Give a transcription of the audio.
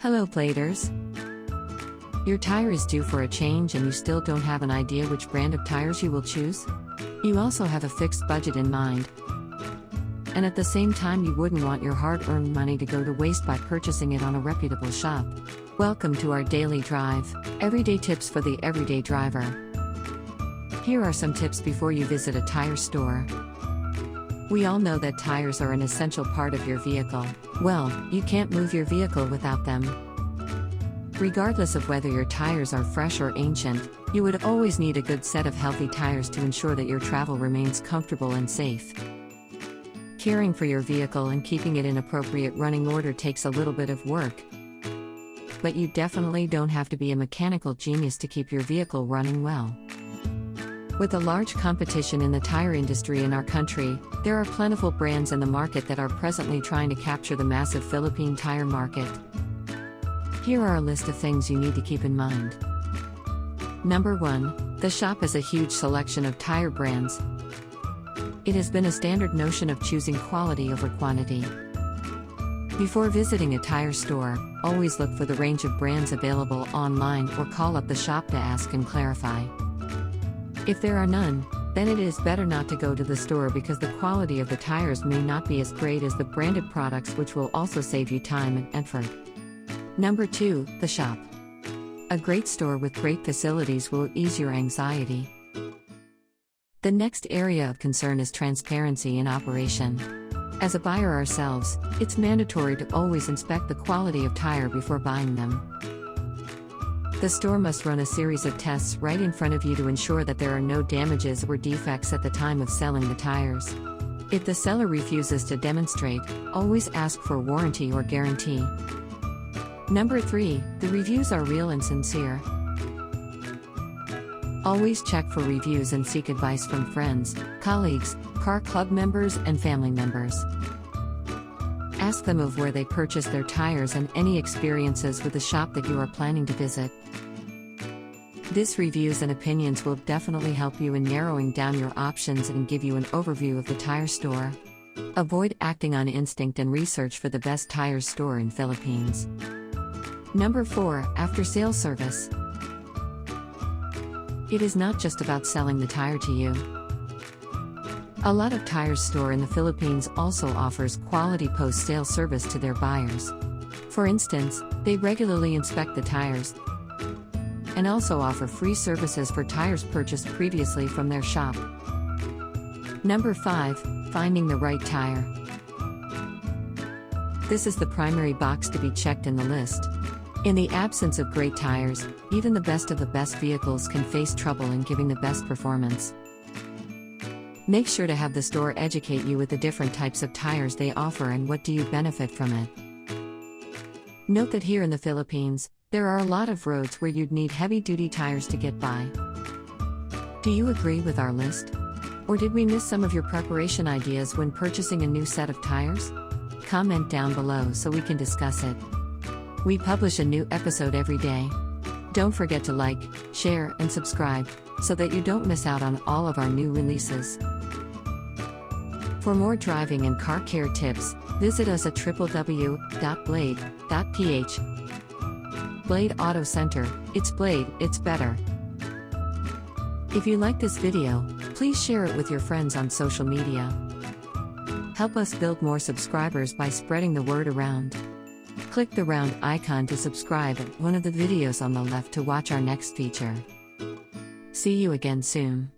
Hello Bladers! Your tire is due for a change and you still don't have an idea which brand of tires you will choose? You also have a fixed budget in mind. And at the same time you wouldn't want your hard-earned money to go to waste by purchasing it on a reputable shop. Welcome to our Daily Drive, everyday tips for the everyday driver. Here are some tips before you visit a tire store. We all know that tires are an essential part of your vehicle. Well, you can't move your vehicle without them. Regardless of whether your tires are fresh or ancient, you would always need a good set of healthy tires to ensure that your travel remains comfortable and safe. Caring for your vehicle and keeping it in appropriate running order takes a little bit of work. But you definitely don't have to be a mechanical genius to keep your vehicle running well. With a large competition in the tire industry in our country, there are plentiful brands in the market that are presently trying to capture the massive Philippine tire market. Here are a list of things you need to keep in mind. Number 1. The shop has a huge selection of tire brands. It has been a standard notion of choosing quality over quantity. Before visiting a tire store, always look for the range of brands available online or call up the shop to ask and clarify. If there are none, then it is better not to go to the store because the quality of the tires may not be as great as the branded products, which will also save you time and effort. Number 2. The shop. A great store with great facilities will ease your anxiety. The next area of concern is transparency in operation. As a buyer ourselves, it's mandatory to always inspect the quality of tire before buying them. The store must run a series of tests right in front of you to ensure that there are no damages or defects at the time of selling the tires. If the seller refuses to demonstrate, always ask for warranty or guarantee. Number 3. The reviews are real and sincere. Always check for reviews and seek advice from friends, colleagues, car club members, and family members. Ask them of where they purchased their tires and any experiences with the shop that you are planning to visit. These reviews and opinions will definitely help you in narrowing down your options and give you an overview of the tire store. Avoid acting on instinct and research for the best tires store in Philippines. Number 4. After-sales service. It is not just about selling the tire to you. A lot of tire store in the Philippines also offers quality post-sale service to their buyers. For instance, they regularly inspect the tires and also offer free services for tires purchased previously from their shop. Number 5. Finding the right tire. This is the primary box to be checked in the list. In the absence of great tires, even the best of the best vehicles can face trouble in giving the best performance. Make sure to have the store educate you with the different types of tires they offer and what do you benefit from it. Note that here in the Philippines, there are a lot of roads where you'd need heavy-duty tires to get by. Do you agree with our list? Or did we miss some of your preparation ideas when purchasing a new set of tires? Comment down below so we can discuss it. We publish a new episode every day. Don't forget to like, share, and subscribe, so that you don't miss out on all of our new releases. For more driving and car care tips, visit us at www.blade.ph. Blade Auto Center, it's Blade, it's better. If you like this video, please share it with your friends on social media. Help us build more subscribers by spreading the word around. Click the round icon to subscribe and one of the videos on the left to watch our next feature. See you again soon.